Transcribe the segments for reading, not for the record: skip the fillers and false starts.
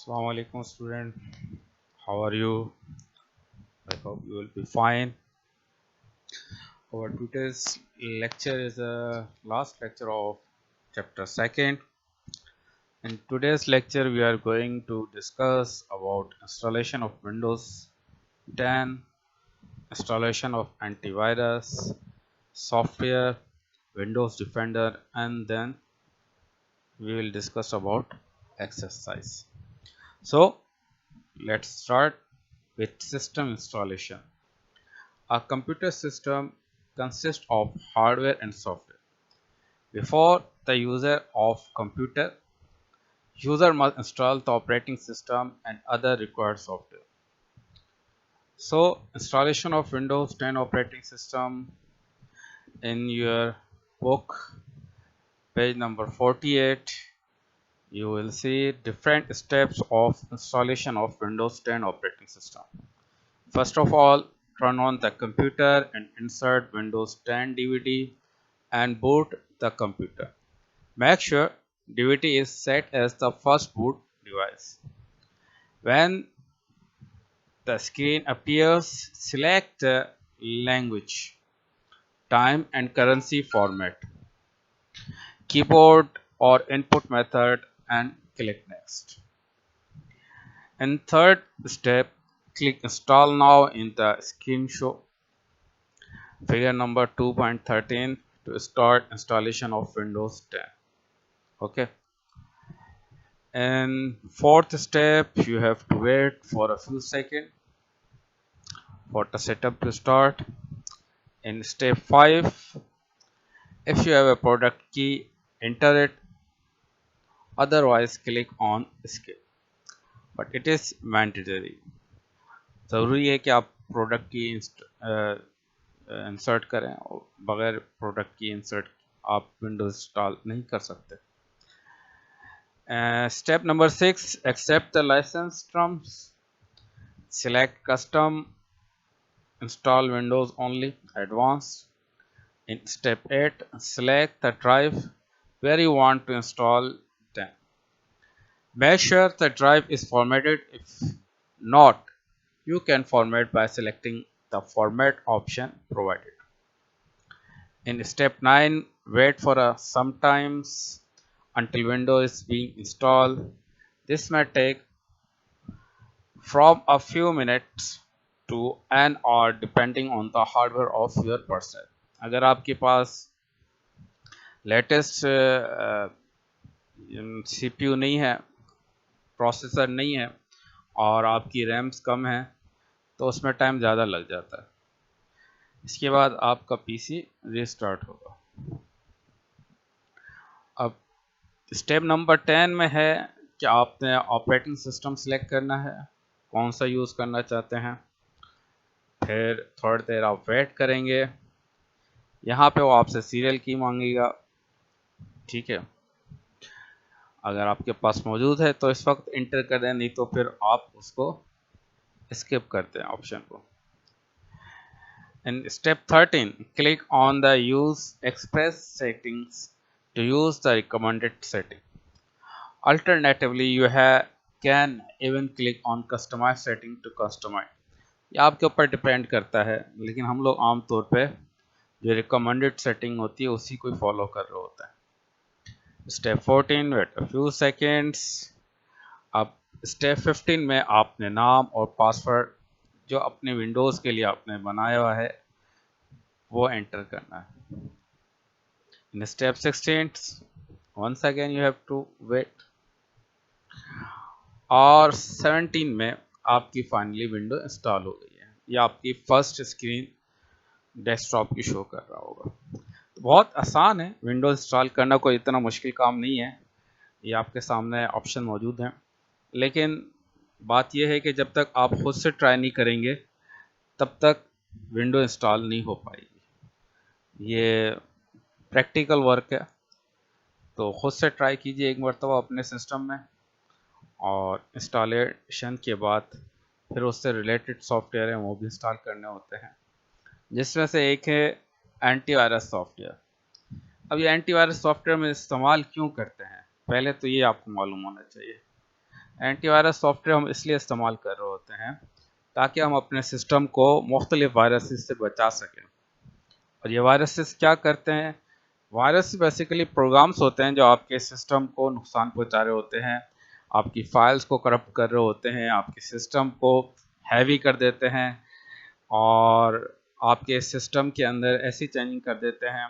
Assalamu alaikum student. How are you? I hope you will be fine. Our today's lecture is the last lecture of chapter 2nd. In today's lecture we are going to discuss about installation of Windows 10, installation of antivirus, software, Windows Defender, and then we will discuss about exercise. So let's start with system installation. A computer system consists of hardware and software. Before the user of computer, user must install the operating system and other required software. So installation of Windows 10 operating system in your book, page number 48, you will see different steps of installation of Windows 10 operating system. First of all, turn on the computer and insert Windows 10 DVD and boot the computer. Make sure DVD is set as the first boot device. When the screen appears, select the language, time and currency format, keyboard or input method and click next. In third step, click install now in the screen show. Figure number 2.13 to start installation of Windows 10. Okay. And fourth step, you have to wait for a few seconds for the setup to start. In step 5, if you have a product key, enter it. Otherwise, click on escape. But it is mandatory. ज़रूरी है कि आप product की insert करें और बगैर product की insert आप विंडोज इंस्टॉल नहीं कर सकते. Step number 6, accept the license terms. Select custom, install Windows only, advanced. In step 8, select the drive where you want to install them. Make sure the drive is formatted. If not, you can format by selecting the format option provided. In step 9, wait for sometimes until Windows is being installed. This may take from a few minutes to an hour depending on the hardware of your person. अगर आपके पास latest CPU नहीं है, processor नहीं है और आपकी rams कम है तो उसमें टाइम ज़्यादा लग जाता है. इसके बाद आपका PC रीस्टार्ट होगा. अब स्टेप नंबर 10 में है कि आपने ऑपरेटिंग सिस्टम सेलेक्ट करना है, कौन सा यूज़ करना चाहते हैं. फिर थोड़ी देर आप वेट करेंगे. यहाँ पे वो आपसे सीरियल की मांगेगा. ठीक है, अगर आपके पास मौजूद है तो इस वक्त इंटर कर दें, नहीं तो फिर आप उसको स्किप करते हैं ऑप्शन को. In step 13, click on the use express settings to use the recommended setting. Alternatively, you can even click on customize setting to customize. ये आपके ऊपर डिपेंड करता है, लेकिन हम लोग आमतौर पे जो रिकमेंडेड सेटिंग होती है उसी को फॉलो कर रहे होता है. Step 14, wait a few seconds. अब स्टेप 15 में आपने नाम और पासवर्ड जो अपने विंडोज़ के लिए आपने बनाया हुआ है वो एंटर करना है. In step 16, once again you have to wait. और 17 में आपकी फाइनली विंडो इंस्टॉल हो गई है. ये आपकी फर्स्ट स्क्रीन डेस्कटॉप की शो कर रहा होगा. तो बहुत आसान है विंडो इंस्टॉल करना, कोई इतना मुश्किल काम नहीं है. ये आपके सामने ऑप्शन मौजूद हैं, लेकिन बात यह है कि जब तक आप खुद से ट्राई नहीं करेंगे तब तक विंडो इंस्टॉल नहीं हो पाएगी. ये प्रैक्टिकल वर्क है, तो खुद से ट्राई कीजिए एक मरतबा अपने सिस्टम में, और इंस्टॉलेशन के बाद फिर उससे रिलेटेड सॉफ्टवेयर हैं वो भी इंस्टॉल करने होते हैं, जिसमें से एक है एंटीवायरस सॉफ्टवेयर. अब ये एंटीवायरस सॉफ्टवेयर में इस्तेमाल क्यों करते हैं, पहले तो ये आपको मालूम होना चाहिए. एंटी वायरस सॉफ्टवेयर हम इसलिए इस्तेमाल कर रहे होते हैं ताकि हम अपने सिस्टम को मुख्तलिफ वायरसेस से बचा सकें। और ये वायरसेस क्या करते हैं? वायरस बेसिकली प्रोग्राम्स होते हैं जो आपके सिस्टम को नुकसान पहुंचा रहे होते हैं, आपकी फाइल्स को करप्ट कर रहे होते हैं, आपके सिस्टम को हैवी कर देते हैं और आपके सिस्टम के अंदर ऐसी चेंजिंग कर देते हैं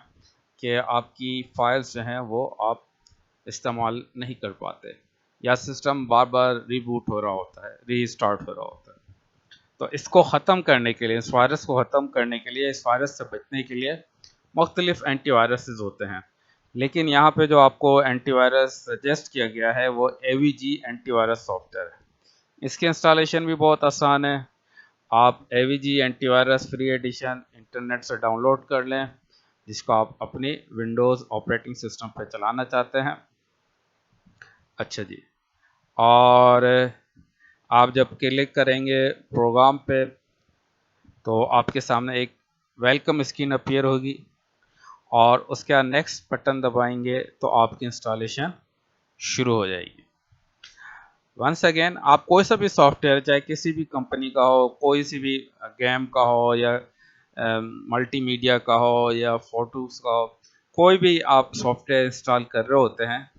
कि आपकी फाइल्स जो हैं वो आप इस्तेमाल नहीं कर पाते, या सिस्टम बार बार रीबूट हो रहा होता है, रीस्टार्ट हो रहा होता है। तो इसको ख़त्म करने के लिए, इस वायरस को ख़त्म करने के लिए, इस वायरस से बचने के लिए मुख्तलिफ एंटी वायरसेस होते हैं। लेकिन यहाँ पे जो आपको एंटीवायरस सजेस्ट किया गया है वो AVG एंटीवायरस सॉफ्टवेयर है। इसकी इंस्टॉलेशन भी बहुत आसान है। आप AVG antivirus free edition internet से डाउनलोड कर लें, जिसको आप अपनी विंडोज़ ऑपरेटिंग सिस्टम पे चलाना चाहते हैं। अच्छा जी, और आप जब क्लिक करेंगे प्रोग्राम पे तो आपके सामने एक वेलकम स्क्रीन अपीयर होगी और उसके बाद नेक्स्ट बटन दबाएंगे तो आपकी इंस्टॉलेशन शुरू हो जाएगी। वंस अगेन, आप कोई सा भी सॉफ्टवेयर, चाहे किसी भी कंपनी का हो, कोई सी भी गेम का हो या मल्टीमीडिया का हो या फोटोज का हो, कोई भी आप सॉफ्टवेयर इंस्टॉल कर रहे होते हैं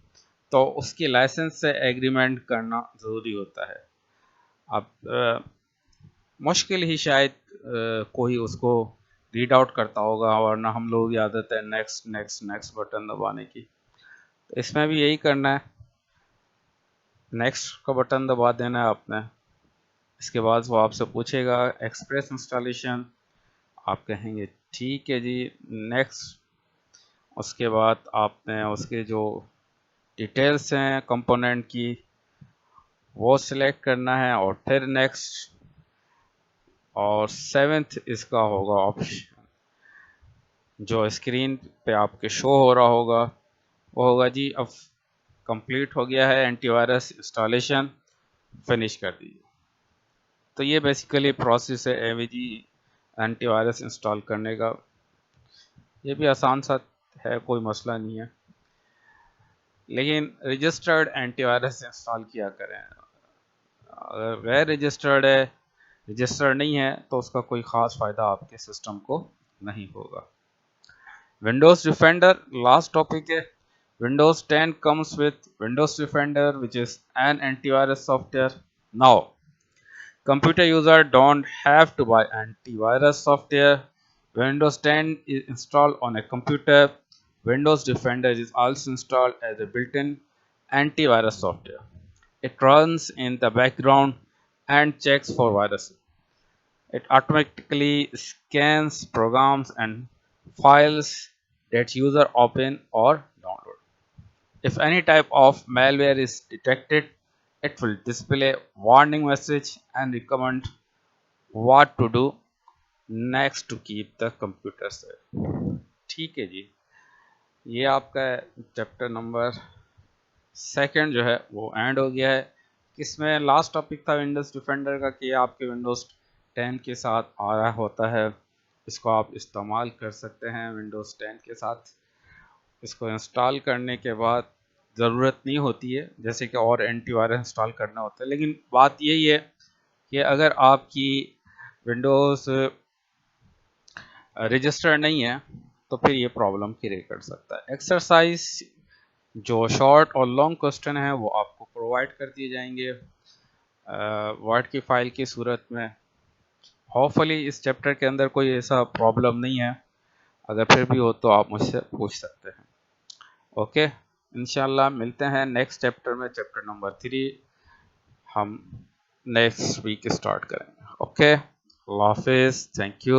तो उसकी लाइसेंस से एग्रीमेंट करना ज़रूरी होता है। अब मुश्किल ही शायद कोई उसको रीड आउट करता होगा, वरना हम लोग की आदत है नेक्स्ट नेक्स्ट नेक्स्ट बटन दबाने की। तो इसमें भी यही करना है, नेक्स्ट का बटन दबा देना है आपने। इसके बाद वो आपसे पूछेगा एक्सप्रेस इंस्टॉलेशन, आप कहेंगे ठीक है जी, नेक्स्ट। उसके बाद आपने उसके जो डिटेल्स हैं कंपोनेंट की वो सिलेक्ट करना है और फिर नेक्स्ट। और 7th इसका होगा ऑप्शन जो स्क्रीन पे आपके शो हो रहा होगा, वो होगा जी अब कंप्लीट हो गया है एंटीवायरस इंस्टॉलेशन, फिनिश कर दीजिए। तो ये बेसिकली प्रोसेस है AVG एंटीवायरस इंस्टॉल करने का। ये भी आसान सा है, कोई मसला नहीं है, लेकिन रजिस्टर्ड एंटीवायरस इंस्टॉल किया करें। अगर गैर रजिस्टर्ड है, रजिस्टर्ड नहीं है, तो उसका कोई ख़ास फ़ायदा आपके सिस्टम को नहीं होगा। विंडोज़ डिफेंडर लास्ट टॉपिक है। Windows 10 comes with Windows Defender, which is an antivirus software. Now, computer user don't have to buy antivirus software. Windows 10 is installed on a computer. Windows Defender is also installed as a built-in antivirus software. It runs in the background and checks for viruses. It automatically scans programs and files that user open or download. If any type of malware is detected, it will display warning message and recommend what to do next to keep the computer safe. ठीक है जी, ये आपका chapter number 2 जो है वो and हो गया है। इसमें लास्ट टॉपिक था विंडोज़ डिफेंडर का कि आपके विंडोज़ 10 के साथ आ रहा होता है, इसको आप इस्तेमाल कर सकते हैं विंडोज़ 10 के साथ। इसको इंस्टॉल करने के बाद ज़रूरत नहीं होती है जैसे कि और एंटीवायरस इंस्टॉल करना होता है, लेकिन बात यही है कि अगर आपकी विंडोज़ रजिस्टर्ड नहीं है तो फिर ये प्रॉब्लम क्रिएट कर सकता है। एक्सरसाइज जो शॉर्ट और लॉन्ग क्वेश्चन है वो आपको प्रोवाइड कर दिए जाएंगे वर्ड की फाइल की सूरत में। होपफुली इस चैप्टर के अंदर कोई ऐसा प्रॉब्लम नहीं है, अगर फिर भी हो तो आप मुझसे पूछ सकते हैं। ओके, इंशाल्लाह मिलते हैं नेक्स्ट चैप्टर में, चैप्टर नंबर 3 हम नेक्स्ट वीक स्टार्ट करेंगे। ओके, अल्लाह हाफिज़, थैंक यू।